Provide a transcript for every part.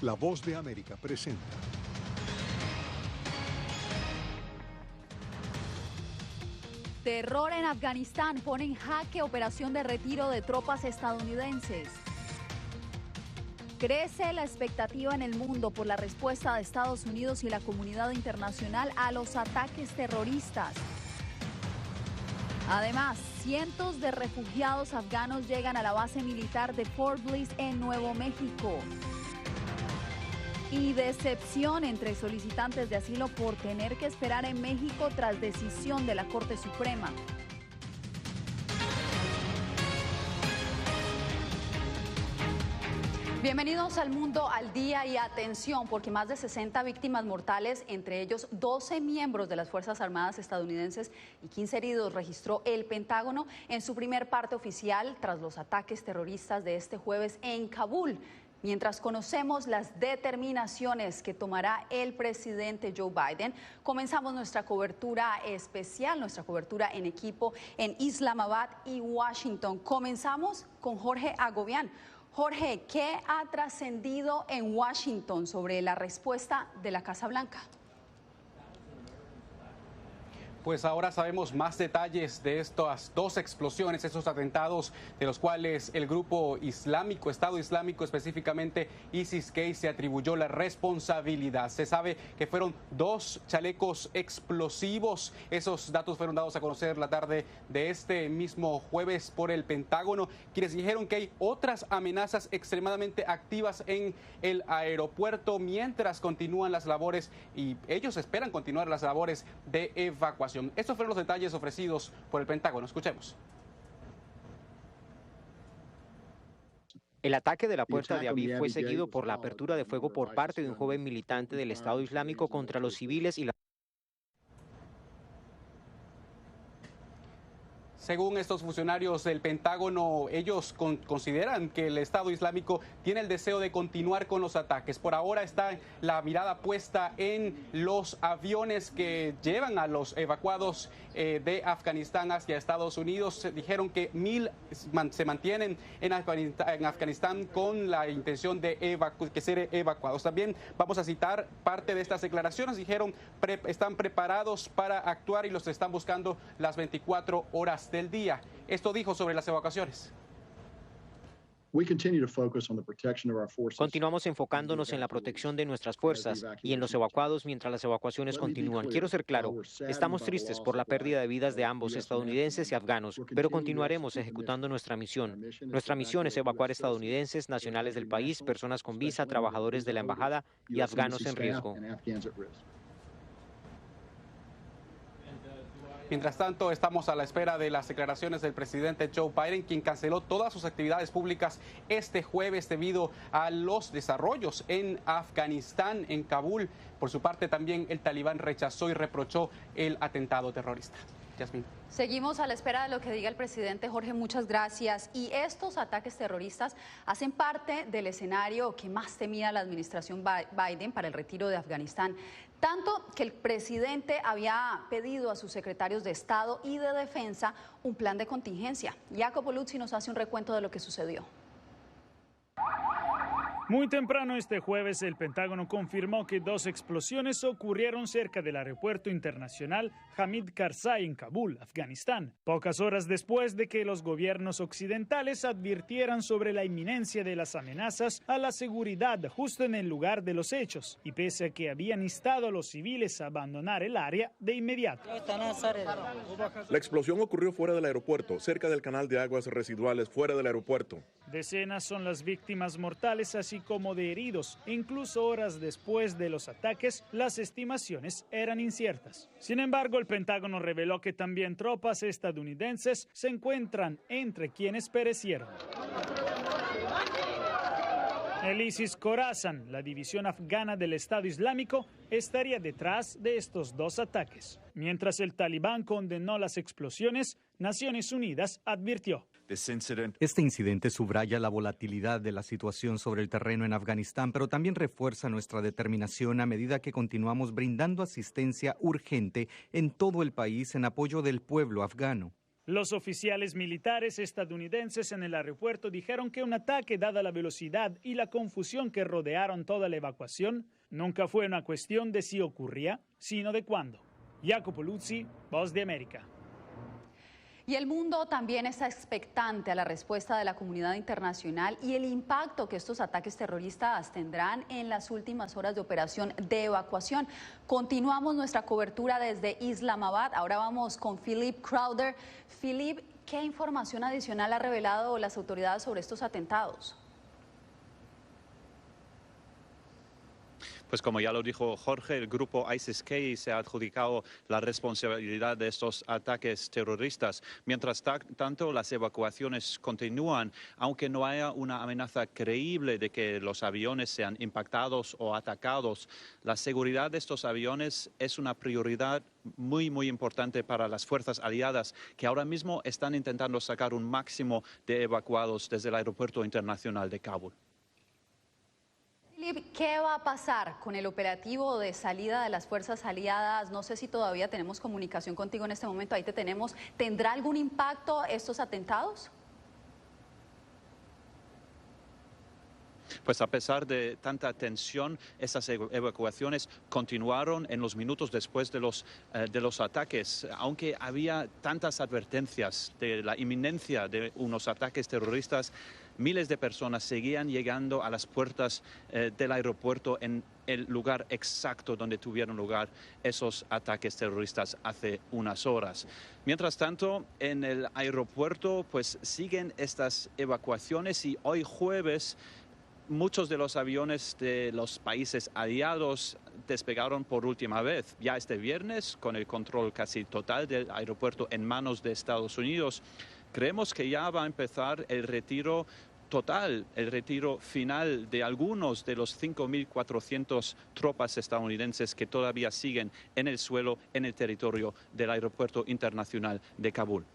La Voz de América presenta. Terror en Afganistán pone en jaque operación de retiro de tropas estadounidenses. Crece la expectativa en el mundo por la respuesta de Estados Unidos y la comunidad internacional a los ataques terroristas. Además, cientos de refugiados afganos llegan a la base militar de Fort Bliss en Nuevo México. Y decepción entre solicitantes de asilo por tener que esperar en México tras decisión de la Corte Suprema. Bienvenidos al Mundo al Día y atención, porque más de 60 víctimas mortales, entre ellos 12 miembros de las Fuerzas Armadas estadounidenses y 15 heridos, registró el Pentágono en su primer parte oficial tras los ataques terroristas de este jueves en Kabul. Mientras conocemos las determinaciones que tomará el presidente Joe Biden, comenzamos nuestra cobertura especial, nuestra cobertura en equipo en Islamabad y Washington. Comenzamos con Jorge Agobián. Jorge, ¿qué ha trascendido en Washington sobre la respuesta de la Casa Blanca? Pues ahora sabemos más detalles de estas dos explosiones, esos atentados de los cuales el grupo islámico, Estado Islámico, específicamente ISIS-K, se atribuyó la responsabilidad. Se sabe que fueron dos chalecos explosivos. Esos datos fueron dados a conocer la tarde de este mismo jueves por el Pentágono, quienes dijeron que hay otras amenazas extremadamente activas en el aeropuerto mientras continúan las labores, y ellos esperan continuar las labores de evacuación. Estos fueron los detalles ofrecidos por el Pentágono. Escuchemos. El ataque de la Puerta de Aviv fue seguido por la apertura de fuego por parte de un joven militante del Estado Islámico contra los civiles y la... Según estos funcionarios del Pentágono, ellos consideran que el Estado Islámico tiene el deseo de continuar con los ataques. Por ahora está la mirada puesta en los aviones que llevan a los evacuados de Afganistán hacia Estados Unidos. Dijeron que 1,000 se mantienen en Afganistán con la intención de ser evacuados. También vamos a citar parte de estas declaraciones. Dijeron están preparados para actuar y los están buscando las 24 horas del día. Esto dijo sobre las evacuaciones. Continuamos enfocándonos en la protección de nuestras fuerzas y en los evacuados mientras las evacuaciones continúan. Quiero ser claro, estamos tristes por la pérdida de vidas de ambos, estadounidenses y afganos, pero continuaremos ejecutando nuestra misión. Nuestra misión es evacuar estadounidenses, nacionales del país, personas con visa, trabajadores de la embajada y afganos en riesgo. Mientras tanto, estamos a la espera de las declaraciones del presidente Joe Biden, quien canceló todas sus actividades públicas este jueves debido a los desarrollos en Afganistán, en Kabul. Por su parte, también el talibán rechazó y reprochó el atentado terrorista. Yasmín. Seguimos a la espera de lo que diga el presidente. Jorge, muchas gracias. Y estos ataques terroristas hacen parte del escenario que más temía la administración Biden para el retiro de Afganistán, tanto que el presidente había pedido a sus secretarios de Estado y de Defensa un plan de contingencia. Jacopo Luzzi nos hace un recuento de lo que sucedió. Muy temprano este jueves, el Pentágono confirmó que dos explosiones ocurrieron cerca del aeropuerto internacional Hamid Karzai en Kabul, Afganistán, pocas horas después de que los gobiernos occidentales advirtieran sobre la inminencia de las amenazas a la seguridad justo en el lugar de los hechos, y pese a que habían instado a los civiles a abandonar el área de inmediato. La explosión ocurrió fuera del aeropuerto, cerca del canal de aguas residuales fuera del aeropuerto. Decenas son las víctimas mortales, así como de heridos. Incluso horas después de los ataques, las estimaciones eran inciertas. Sin embargo, el Pentágono reveló que también tropas estadounidenses se encuentran entre quienes perecieron. El ISIS-Khorasan, la división afgana del Estado Islámico, estaría detrás de estos dos ataques. Mientras el talibán condenó las explosiones, Naciones Unidas advirtió: este incidente subraya la volatilidad de la situación sobre el terreno en Afganistán, pero también refuerza nuestra determinación a medida que continuamos brindando asistencia urgente en todo el país en apoyo del pueblo afgano. Los oficiales militares estadounidenses en el aeropuerto dijeron que un ataque, dada la velocidad y la confusión que rodearon toda la evacuación, nunca fue una cuestión de si ocurría, sino de cuándo. Jacopo Luzzi, Voz de América. Y el mundo también está expectante a la respuesta de la comunidad internacional y el impacto que estos ataques terroristas tendrán en las últimas horas de operación de evacuación. Continuamos nuestra cobertura desde Islamabad. Ahora vamos con Philip Crowder. Philip, ¿qué información adicional ha revelado las autoridades sobre estos atentados? Pues como ya lo dijo Jorge, el grupo ISIS-K se ha adjudicado la responsabilidad de estos ataques terroristas. Mientras tanto, las evacuaciones continúan, aunque no haya una amenaza creíble de que los aviones sean impactados o atacados. La seguridad de estos aviones es una prioridad muy importante para las fuerzas aliadas, que ahora mismo están intentando sacar un máximo de evacuados desde el aeropuerto internacional de Kabul. ¿Qué va a pasar con el operativo de salida de las fuerzas aliadas? No sé si todavía tenemos comunicación contigo en este momento, ahí te tenemos. ¿Tendrá algún impacto estos atentados? Pues a pesar de tanta tensión, esas evacuaciones continuaron en los minutos después de los ataques. Aunque había tantas advertencias de la inminencia de unos ataques terroristas, miles de personas seguían llegando a las puertas del aeropuerto en el lugar exacto donde tuvieron lugar esos ataques terroristas hace unas horas. Mientras tanto, en el aeropuerto pues siguen estas evacuaciones y hoy jueves muchos de los aviones de los países aliados despegaron por última vez. Ya este viernes, con el control casi total del aeropuerto en manos de Estados Unidos, creemos que ya va a empezar el retiro total, el retiro final de algunos de los 5.400 tropas estadounidenses que todavía siguen en el suelo, en el territorio del aeropuerto internacional de Kabul.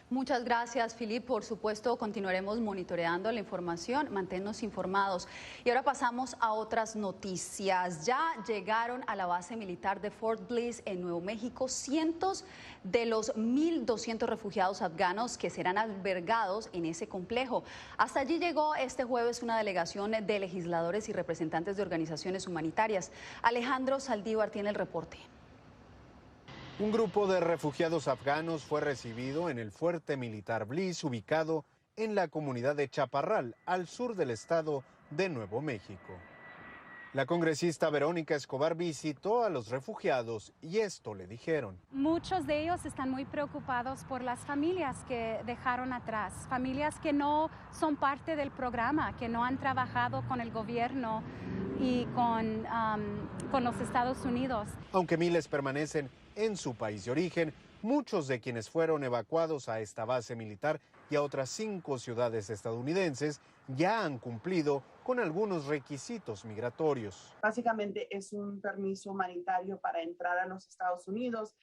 Muchas gracias, Philip. Por supuesto, continuaremos monitoreando la información. Manténnos informados. Y ahora pasamos a otras noticias. Ya llegaron a la base militar de Fort Bliss en Nuevo México cientos de los 1.200 refugiados afganos que serán albergados en ese complejo. Hasta allí llegó este jueves una delegación de legisladores y representantes de organizaciones humanitarias. Alejandro Saldívar tiene el reporte. Un grupo de refugiados afganos fue recibido en el fuerte militar Bliss, ubicado en la comunidad de Chaparral, al sur del estado de Nuevo México. La congresista Verónica Escobar visitó a los refugiados y esto le dijeron. Muchos de ellos están muy preocupados por las familias que dejaron atrás, familias que no son parte del programa, que no han trabajado con el gobierno y con los Estados Unidos. Aunque miles permanecen en su país de origen, muchos de quienes fueron evacuados a esta base militar y a otras 5 ciudades estadounidenses ya han cumplido con algunos requisitos migratorios. Básicamente es un permiso humanitario para entrar a los Estados Unidos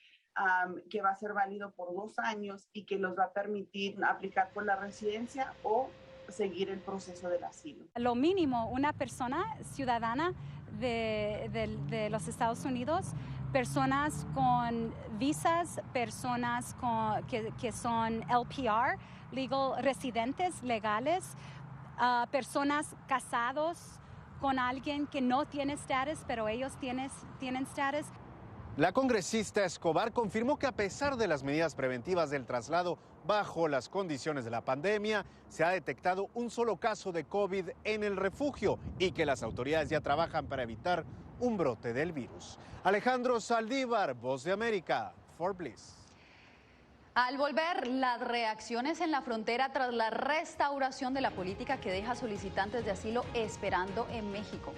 que va a ser válido por 2 años y que los va a permitir aplicar por la residencia o seguir el proceso del asilo. Lo mínimo, una persona ciudadana de los Estados Unidos, personas con visas, personas que son LPR, residentes legales, personas casados con alguien que no tiene estatus, pero ellos tienen estatus. La congresista Escobar confirmó que a pesar de las medidas preventivas del traslado bajo las condiciones de la pandemia, se ha detectado un solo caso de COVID en el refugio y que las autoridades ya trabajan para evitar un brote del virus. Alejandro Saldívar, Voz de América, Fort Bliss. Al volver, las reacciones en la frontera tras la restauración de la política que deja solicitantes de asilo esperando en México.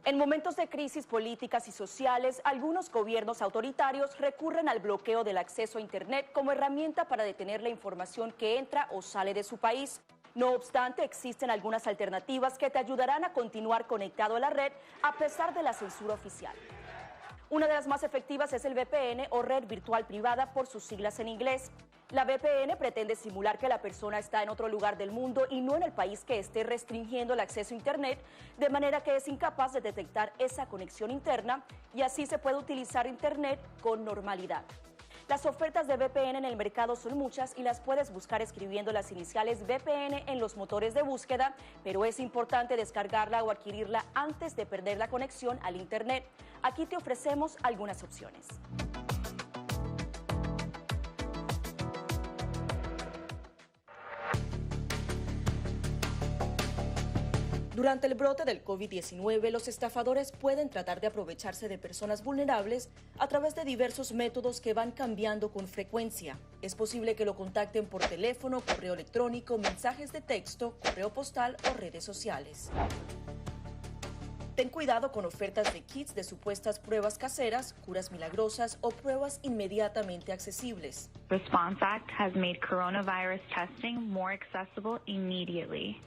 En momentos de crisis políticas y sociales, algunos gobiernos autoritarios recurren al bloqueo del acceso a Internet como herramienta para detener la información que entra o sale de su país. No obstante, existen algunas alternativas que te ayudarán a continuar conectado a la red a pesar de la censura oficial. Una de las más efectivas es el VPN o red virtual privada por sus siglas en inglés. La VPN pretende simular que la persona está en otro lugar del mundo y no en el país que esté restringiendo el acceso a Internet, de manera que es incapaz de detectar esa conexión interna y así se puede utilizar Internet con normalidad. Las ofertas de VPN en el mercado son muchas y las puedes buscar escribiendo las iniciales VPN en los motores de búsqueda, pero es importante descargarla o adquirirla antes de perder la conexión al Internet. Aquí te ofrecemos algunas opciones. Durante el brote del COVID-19, los estafadores pueden tratar de aprovecharse de personas vulnerables a través de diversos métodos que van cambiando con frecuencia. Es posible que lo contacten por teléfono, correo electrónico, mensajes de texto, correo postal o redes sociales. Ten cuidado con ofertas de kits de supuestas pruebas caseras, curas milagrosas o pruebas inmediatamente accesibles. Response Act has made coronavirus testing more accessible immediately.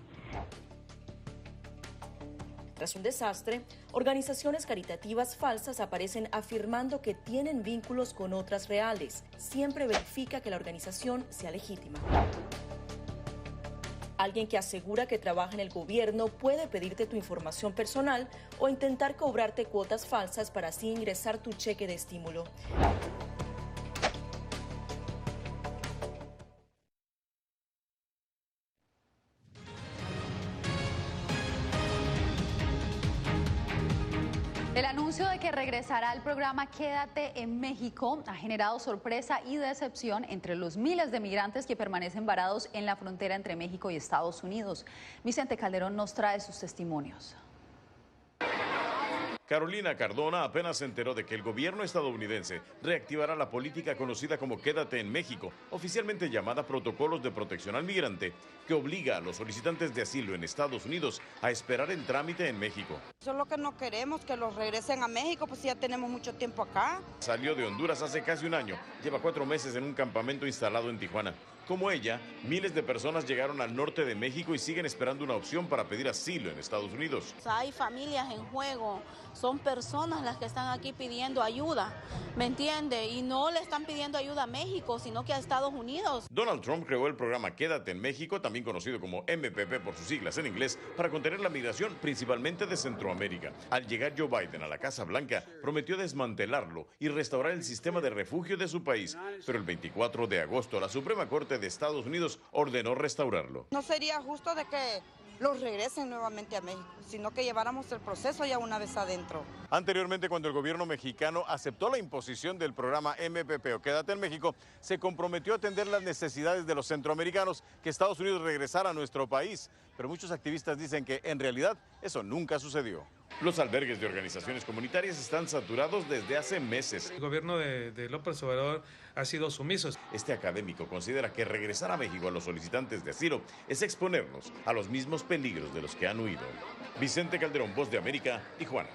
Tras un desastre, organizaciones caritativas falsas aparecen afirmando que tienen vínculos con otras reales. Siempre verifica que la organización sea legítima. Alguien que asegura que trabaja en el gobierno puede pedirte tu información personal o intentar cobrarte cuotas falsas para así ingresar tu cheque de estímulo. El anuncio de que regresará al programa Quédate en México ha generado sorpresa y decepción entre los miles de migrantes que permanecen varados en la frontera entre México y Estados Unidos. Vicente Calderón nos trae sus testimonios. Carolina Cardona apenas se enteró de que el gobierno estadounidense reactivará la política conocida como Quédate en México, oficialmente llamada Protocolos de Protección al Migrante, que obliga a los solicitantes de asilo en Estados Unidos a esperar el trámite en México. Eso es lo que no queremos, que los regresen a México, pues ya tenemos mucho tiempo acá. Salió de Honduras hace casi un año, lleva 4 meses en un campamento instalado en Tijuana. Como ella, miles de personas llegaron al norte de México y siguen esperando una opción para pedir asilo en Estados Unidos. Hay familias en juego, son personas las que están aquí pidiendo ayuda, ¿me entiende? Y no le están pidiendo ayuda a México, sino que a Estados Unidos. Donald Trump creó el programa Quédate en México, también conocido como MPP por sus siglas en inglés, para contener la migración principalmente de Centroamérica. Al llegar Joe Biden a la Casa Blanca, prometió desmantelarlo y restaurar el sistema de refugio de su país. Pero el 24 de agosto, la Suprema Corte de Estados Unidos ordenó restaurarlo. No sería justo de que los regresen nuevamente a México, sino que lleváramos el proceso ya una vez adentro. Anteriormente, cuando el gobierno mexicano aceptó la imposición del programa MPP o Quédate en México, se comprometió a atender las necesidades de los centroamericanos que Estados Unidos regresara a nuestro país. Pero muchos activistas dicen que en realidad eso nunca sucedió. Los albergues de organizaciones comunitarias están saturados desde hace meses. El gobierno de López Obrador ha sido sumiso. Este académico considera que regresar a México a los solicitantes de asilo es exponernos a los mismos peligros de los que han huido. Vicente Calderón, Voz de América, Tijuana.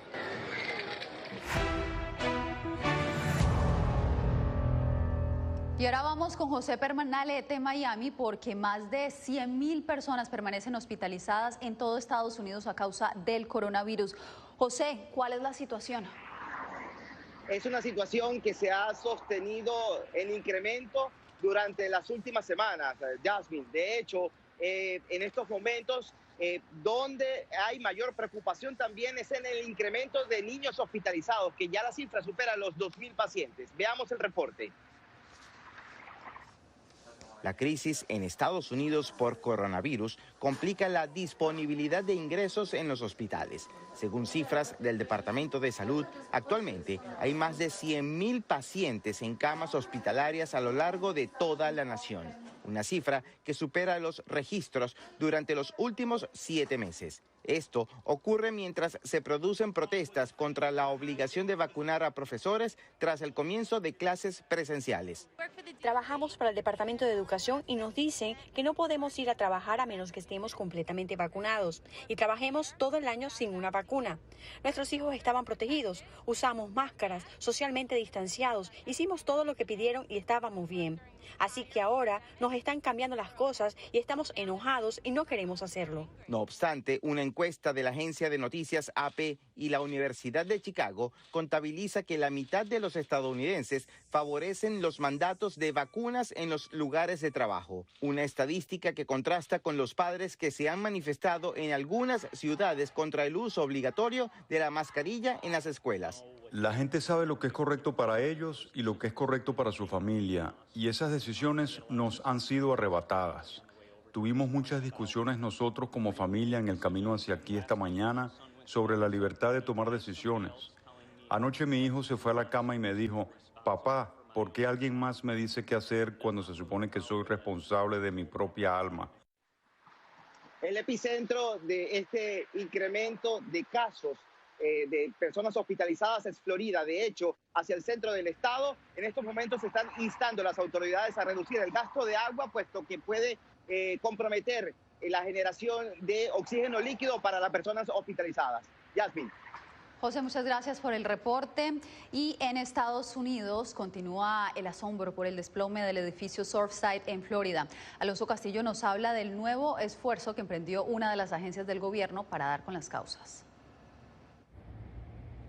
Y ahora vamos con José Pernalete, Miami, porque más de 100,000 personas permanecen hospitalizadas en todo Estados Unidos a causa del coronavirus. José, ¿cuál es la situación? Es una situación que se ha sostenido en incremento durante las últimas semanas, Jasmine. De hecho, en estos momentos, donde hay mayor preocupación también es en el incremento de niños hospitalizados, que ya la cifra supera los 2,000 pacientes. Veamos el reporte. La crisis en Estados Unidos por coronavirus complica la disponibilidad de ingresos en los hospitales. Según cifras del Departamento de Salud, actualmente hay más de 100,000 pacientes en camas hospitalarias a lo largo de toda la nación, una cifra que supera los registros durante los últimos 7 meses. Esto ocurre mientras se producen protestas contra la obligación de vacunar a profesores tras el comienzo de clases presenciales. Trabajamos para el Departamento de Educación y nos dicen que no podemos ir a trabajar a menos que estemos completamente vacunados y trabajemos todo el año sin una vacuna. Nuestros hijos estaban protegidos, usamos máscaras, socialmente distanciados, hicimos todo lo que pidieron y estábamos bien. Así que ahora nos están cambiando las cosas y estamos enojados y no queremos hacerlo. No obstante, una encuesta de la agencia de noticias AP y la Universidad de Chicago contabiliza que la mitad de los estadounidenses favorecen los mandatos de vacunas en los lugares de trabajo. Una estadística que contrasta con los padres que se han manifestado en algunas ciudades contra el uso obligatorio de la mascarilla en las escuelas. La gente sabe lo que es correcto para ellos y lo que es correcto para su familia, y esas decisiones nos han sido arrebatadas. Tuvimos muchas discusiones nosotros como familia en el camino hacia aquí esta mañana sobre la libertad de tomar decisiones. Anoche mi hijo se fue a la cama y me dijo, papá, ¿por qué alguien más me dice qué hacer cuando se supone que soy responsable de mi propia alma? El epicentro de este incremento de casos de personas hospitalizadas es Florida. De hecho, hacia el centro del estado, en estos momentos se están instando las autoridades a reducir el gasto de agua, puesto que puede comprometer la generación de oxígeno líquido para las personas hospitalizadas. Yasmin. José, muchas gracias por el reporte. Y en Estados Unidos continúa el asombro por el desplome del edificio Surfside en Florida. Alonso Castillo nos habla del nuevo esfuerzo que emprendió una de las agencias del gobierno para dar con las causas.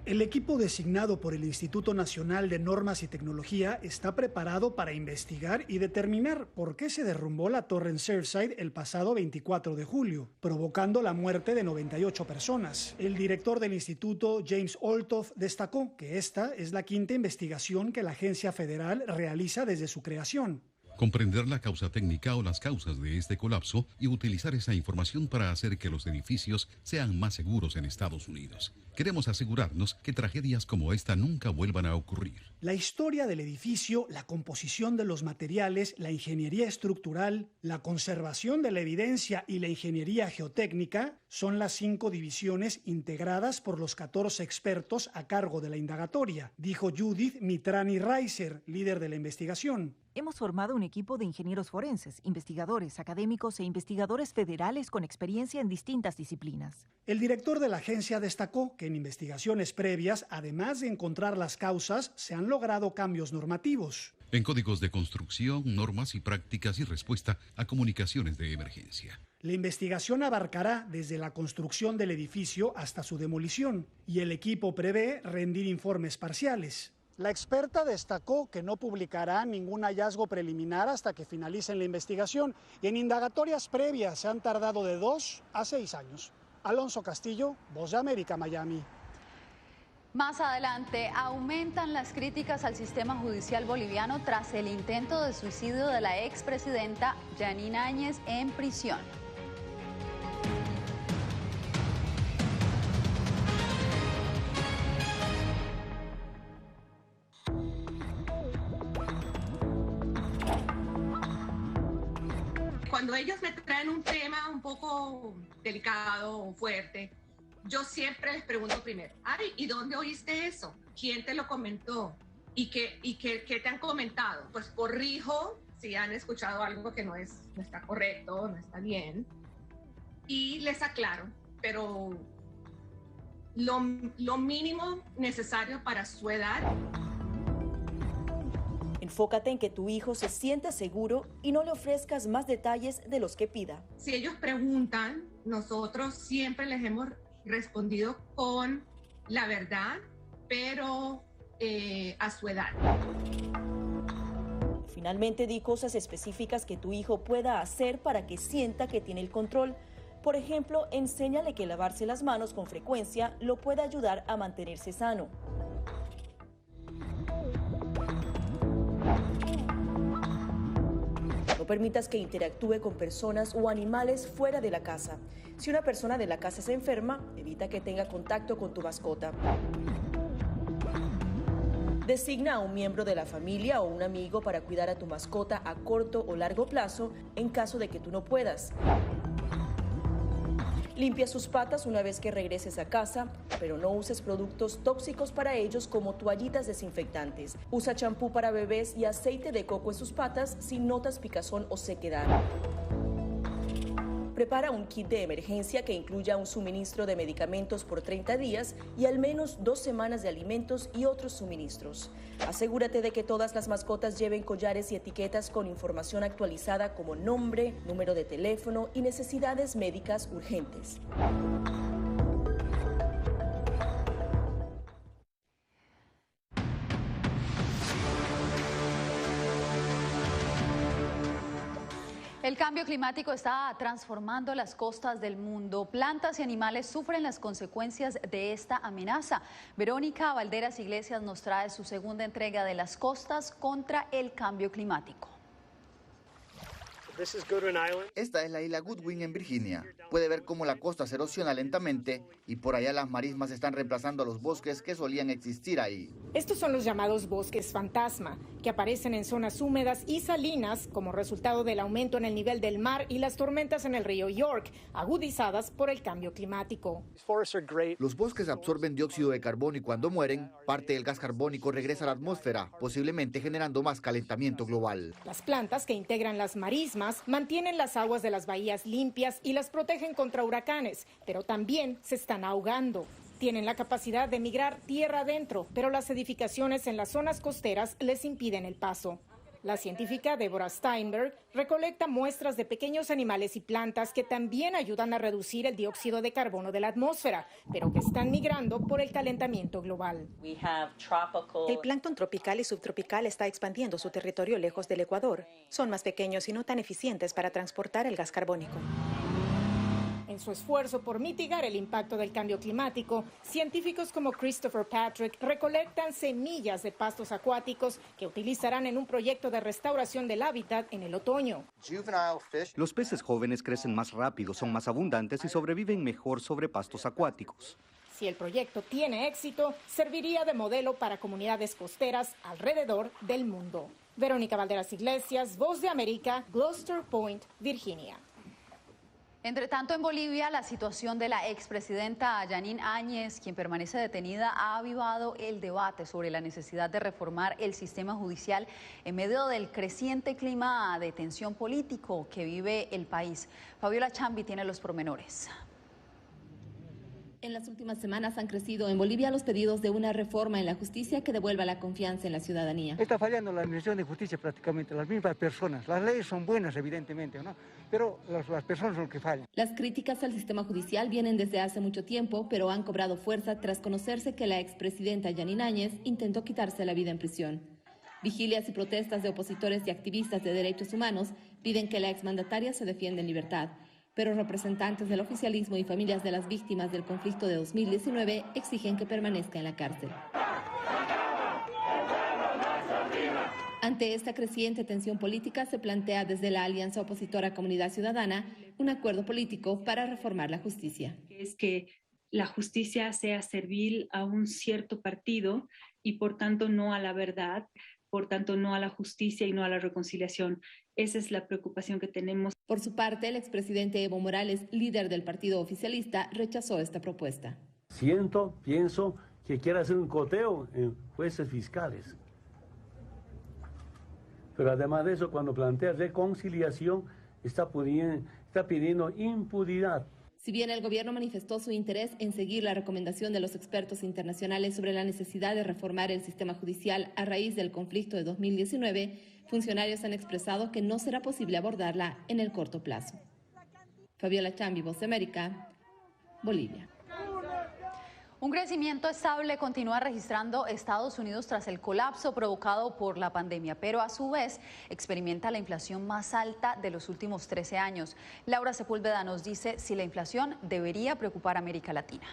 El equipo designado por el Instituto Nacional de Normas y Tecnología está preparado para investigar y determinar por qué se derrumbó la torre en Surfside el pasado 24 de julio, provocando la muerte de 98 personas. El director del instituto, James Olthoff, destacó que esta es la quinta investigación que la agencia federal realiza desde su creación. Comprender la causa técnica o las causas de este colapso y utilizar esa información para hacer que los edificios sean más seguros en Estados Unidos. Queremos asegurarnos que tragedias como esta nunca vuelvan a ocurrir. La historia del edificio, la composición de los materiales, la ingeniería estructural, la conservación de la evidencia y la ingeniería geotécnica son las 5 divisiones integradas por los 14 expertos a cargo de la indagatoria, dijo Judith Mitrani Reiser, líder de la investigación. Hemos formado un equipo de ingenieros forenses, investigadores, académicos e investigadores federales con experiencia en distintas disciplinas. El director de la agencia destacó que en investigaciones previas, además de encontrar las causas, se han logrado cambios normativos. En códigos de construcción, normas y prácticas y respuesta a comunicaciones de emergencia. La investigación abarcará desde la construcción del edificio hasta su demolición, y el equipo prevé rendir informes parciales. La experta destacó que no publicará ningún hallazgo preliminar hasta que finalicen la investigación, y en indagatorias previas se han tardado de 2 a 6 años. Alonso Castillo, Voz de América, Miami. Más adelante, aumentan las críticas al sistema judicial boliviano tras el intento de suicidio de la expresidenta Janine Áñez en prisión. Cuando ellos me traen un tema un poco delicado o fuerte, yo siempre les pregunto primero, ay, ¿y dónde oíste eso? ¿Quién te lo comentó? ¿Y qué te han comentado? Pues corrijo si han escuchado algo que no está correcto, no está bien, y les aclaro, pero lo mínimo necesario para su edad. Enfócate en que tu hijo se sienta seguro y no le ofrezcas más detalles de los que pida. Si ellos preguntan, nosotros siempre les hemos respondido con la verdad, pero a su edad. Finalmente, di cosas específicas que tu hijo pueda hacer para que sienta que tiene el control. Por ejemplo, enséñale que lavarse las manos con frecuencia lo puede ayudar a mantenerse sano. No permitas que interactúe con personas o animales fuera de la casa. Si una persona de la casa se enferma, evita que tenga contacto con tu mascota. Designa a un miembro de la familia o un amigo para cuidar a tu mascota a corto o largo plazo en caso de que tú no puedas. Limpia sus patas una vez que regreses a casa, pero no uses productos tóxicos para ellos como toallitas desinfectantes. Usa champú para bebés y aceite de coco en sus patas si notas picazón o sequedad. Prepara un kit de emergencia que incluya un suministro de medicamentos por 30 días y al menos 2 semanas de alimentos y otros suministros. Asegúrate de que todas las mascotas lleven collares y etiquetas con información actualizada como nombre, número de teléfono y necesidades médicas urgentes. El cambio climático está transformando las costas del mundo. Plantas y animales sufren las consecuencias de esta amenaza. Verónica Valderas Iglesias nos trae su segunda entrega de Las costas contra el cambio climático. Esta es la isla Goodwin en Virginia. Puede ver cómo la costa se erosiona lentamente y por allá las marismas están reemplazando a los bosques que solían existir ahí. Estos son los llamados bosques fantasma, que aparecen en zonas húmedas y salinas como resultado del aumento en el nivel del mar y las tormentas en el río York, agudizadas por el cambio climático. Los bosques absorben dióxido de carbono y cuando mueren, parte del gas carbónico regresa a la atmósfera, posiblemente generando más calentamiento global. Las plantas que integran las marismas mantienen las aguas de las bahías limpias y las protegen contra huracanes, pero también se están ahogando. Tienen la capacidad de migrar tierra adentro, pero las edificaciones en las zonas costeras les impiden el paso. La científica Deborah Steinberg recolecta muestras de pequeños animales y plantas que también ayudan a reducir el dióxido de carbono de la atmósfera, pero que están migrando por el calentamiento global. El plancton tropical y subtropical está expandiendo su territorio lejos del Ecuador. Son más pequeños y no tan eficientes para transportar el gas carbónico. En su esfuerzo por mitigar el impacto del cambio climático, científicos como Christopher Patrick recolectan semillas de pastos acuáticos que utilizarán en un proyecto de restauración del hábitat en el otoño. Los peces jóvenes crecen más rápido, son más abundantes y sobreviven mejor sobre pastos acuáticos. Si el proyecto tiene éxito, serviría de modelo para comunidades costeras alrededor del mundo. Verónica Valderas Iglesias, Voz de América, Gloucester Point, Virginia. Entre tanto, en Bolivia, la situación de la expresidenta Yanine Áñez, quien permanece detenida, ha avivado el debate sobre la necesidad de reformar el sistema judicial en medio del creciente clima de tensión político que vive el país. Fabiola Chambi tiene los pormenores. En las últimas semanas han crecido en Bolivia los pedidos de una reforma en la justicia que devuelva la confianza en la ciudadanía. Está fallando la administración de justicia prácticamente, las mismas personas. Las leyes son buenas, evidentemente, ¿no? Pero las personas son las que fallan. Las críticas al sistema judicial vienen desde hace mucho tiempo, pero han cobrado fuerza tras conocerse que la expresidenta Yanine Áñez intentó quitarse la vida en prisión. Vigilias y protestas de opositores y activistas de derechos humanos piden que la exmandataria se defienda en libertad. Pero representantes del oficialismo y familias de las víctimas del conflicto de 2019 exigen que permanezca en la cárcel. Ante esta creciente tensión política, se plantea desde la alianza opositora Comunidad Ciudadana un acuerdo político para reformar la justicia. Es que la justicia sea servil a un cierto partido y por tanto no a la verdad, por tanto no a la justicia y no a la reconciliación. Esa es la preocupación que tenemos. Por su parte, el expresidente Evo Morales, líder del partido oficialista, rechazó esta propuesta. Pienso que quiere hacer un coteo en jueces fiscales. Pero además de eso, cuando plantea reconciliación, está pidiendo impunidad. Si bien el gobierno manifestó su interés en seguir la recomendación de los expertos internacionales sobre la necesidad de reformar el sistema judicial a raíz del conflicto de 2019, funcionarios han expresado que no será posible abordarla en el corto plazo. Fabiola Chambi, Voz de América, Bolivia. Un crecimiento estable continúa registrando Estados Unidos tras el colapso provocado por la pandemia, pero a su vez experimenta la inflación más alta de los últimos 13 años. Laura Sepúlveda nos dice si la inflación debería preocupar a América Latina.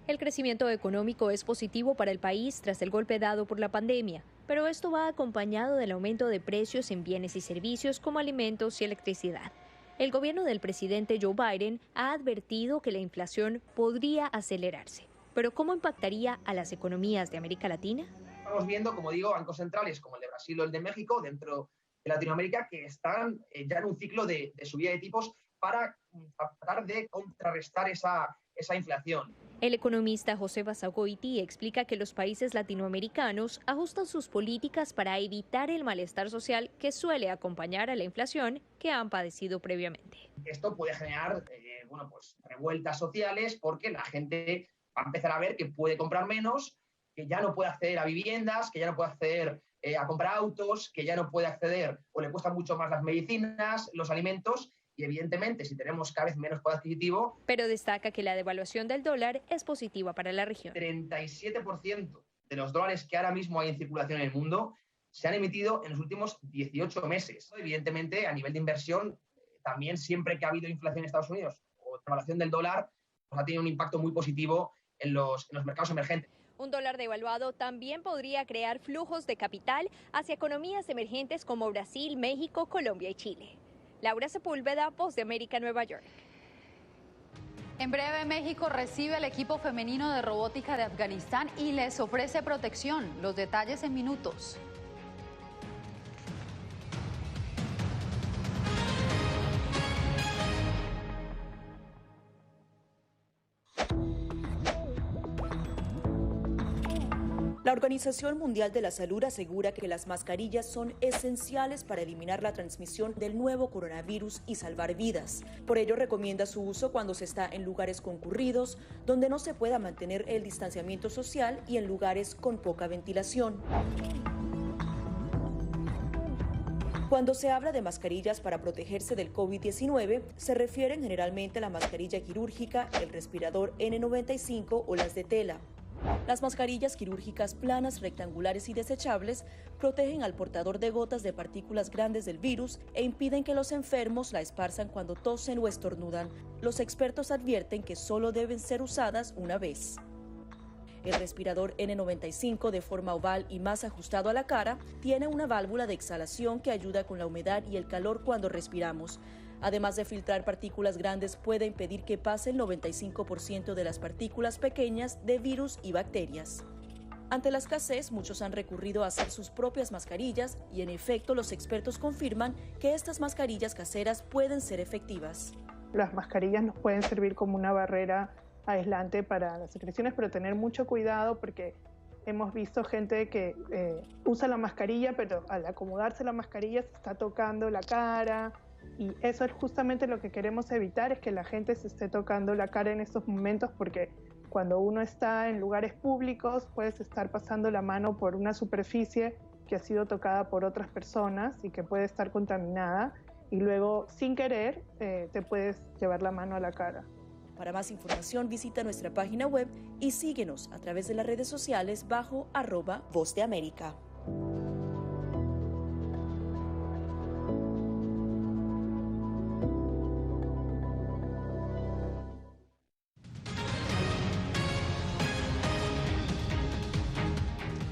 El crecimiento económico es positivo para el país tras el golpe dado por la pandemia, pero esto va acompañado del aumento de precios en bienes y servicios como alimentos y electricidad. El gobierno del presidente Joe Biden ha advertido que la inflación podría acelerarse. ¿Pero cómo impactaría a las economías de América Latina? Estamos viendo, como digo, bancos centrales como el de Brasil o el de México dentro de Latinoamérica que están ya en un ciclo de subida de tipos para tratar de contrarrestar esa inflación. El economista José Basagoiti explica que los países latinoamericanos ajustan sus políticas para evitar el malestar social que suele acompañar a la inflación que han padecido previamente. Esto puede generar revueltas sociales porque la gente va a empezar a ver que puede comprar menos, que ya no puede acceder a viviendas, que ya no puede acceder a comprar autos, que ya no puede acceder o le cuestan mucho más las medicinas, los alimentos. Y evidentemente, si tenemos cada vez menos poder adquisitivo... Pero destaca que la devaluación del dólar es positiva para la región. 37% de los dólares que ahora mismo hay en circulación en el mundo se han emitido en los últimos 18 meses. Evidentemente, a nivel de inversión, también siempre que ha habido inflación en Estados Unidos o devaluación del dólar, pues ha tenido un impacto muy positivo en los mercados emergentes. Un dólar devaluado también podría crear flujos de capital hacia economías emergentes como Brasil, México, Colombia y Chile. Laura Sepúlveda, Voz de América, Nueva York. En breve, México recibe al equipo femenino de robótica de Afganistán y les ofrece protección. Los detalles en minutos. La Organización Mundial de la Salud asegura que las mascarillas son esenciales para eliminar la transmisión del nuevo coronavirus y salvar vidas. Por ello, recomienda su uso cuando se está en lugares concurridos, donde no se pueda mantener el distanciamiento social y en lugares con poca ventilación. Cuando se habla de mascarillas para protegerse del COVID-19, se refieren generalmente a la mascarilla quirúrgica, el respirador N95 o las de tela. Las mascarillas quirúrgicas planas, rectangulares y desechables protegen al portador de gotas de partículas grandes del virus e impiden que los enfermos la esparzan cuando tosen o estornudan. Los expertos advierten que solo deben ser usadas una vez. El respirador N95, de forma oval y más ajustado a la cara, tiene una válvula de exhalación que ayuda con la humedad y el calor cuando respiramos. Además de filtrar partículas grandes, puede impedir que pase el 95% de las partículas pequeñas de virus y bacterias. Ante la escasez, muchos han recurrido a hacer sus propias mascarillas y, en efecto, los expertos confirman que estas mascarillas caseras pueden ser efectivas. Las mascarillas nos pueden servir como una barrera aislante para las secreciones, pero tener mucho cuidado porque hemos visto gente que usa la mascarilla, pero al acomodarse la mascarilla se está tocando la cara. Y eso es justamente lo que queremos evitar, es que la gente se esté tocando la cara en estos momentos, porque cuando uno está en lugares públicos puedes estar pasando la mano por una superficie que ha sido tocada por otras personas y que puede estar contaminada y luego sin querer te puedes llevar la mano a la cara. Para más información visita nuestra página web y síguenos a través de las redes sociales bajo @Voz de América.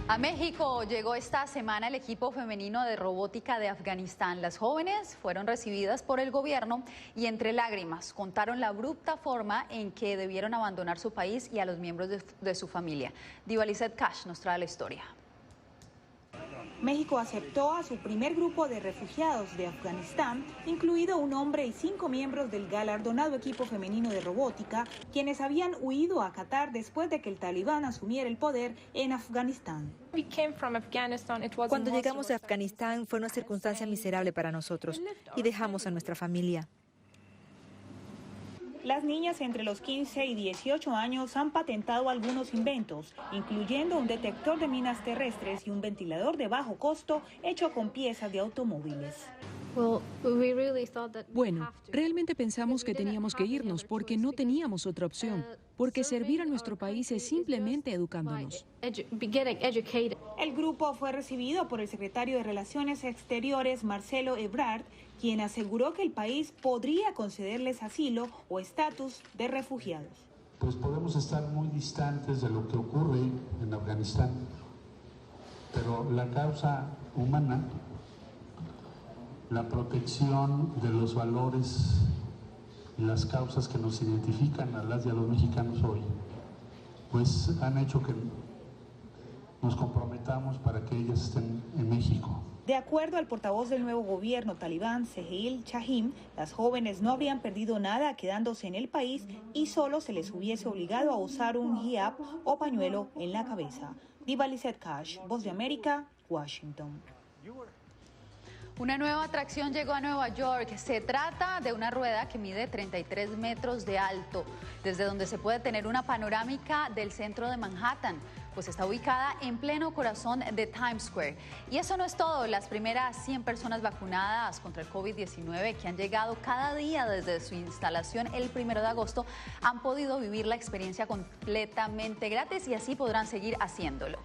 A México llegó esta semana el equipo femenino de robótica de Afganistán. Las jóvenes fueron recibidas por el gobierno y entre lágrimas contaron la abrupta forma en que debieron abandonar su país y a los miembros de su familia. Diva Lizeth Cash nos trae la historia. México aceptó a su primer grupo de refugiados de Afganistán, incluido un hombre y 5 miembros del galardonado equipo femenino de robótica, quienes habían huido a Qatar después de que el talibán asumiera el poder en Afganistán. Cuando llegamos de Afganistán fue una circunstancia miserable para nosotros y dejamos a nuestra familia. Las niñas entre los 15 y 18 años han patentado algunos inventos, incluyendo un detector de minas terrestres y un ventilador de bajo costo hecho con piezas de automóviles. Bueno, realmente pensamos que teníamos que irnos porque no teníamos otra opción, porque servir a nuestro país es simplemente educándonos. El grupo fue recibido por el secretario de Relaciones Exteriores, Marcelo Ebrard, quien aseguró que el país podría concederles asilo o estatus de refugiados. Pues podemos estar muy distantes de lo que ocurre en Afganistán, pero la causa humana, la protección de los valores y las causas que nos identifican a las y a los mexicanos hoy, pues han hecho que nos comprometamos para que ellas estén en México. De acuerdo al portavoz del nuevo gobierno talibán, Sehil Shaheen, las jóvenes no habrían perdido nada quedándose en el país y solo se les hubiese obligado a usar un hijab o pañuelo en la cabeza. Diva Lizette Cash, Voz de América, Washington. Una nueva atracción llegó a Nueva York. Se trata de una rueda que mide 33 metros de alto, desde donde se puede tener una panorámica del centro de Manhattan, pues está ubicada en pleno corazón de Times Square. Y eso no es todo. Las primeras 100 personas vacunadas contra el COVID-19 que han llegado cada día desde su instalación el 1 de agosto han podido vivir la experiencia completamente gratis y así podrán seguir haciéndolo.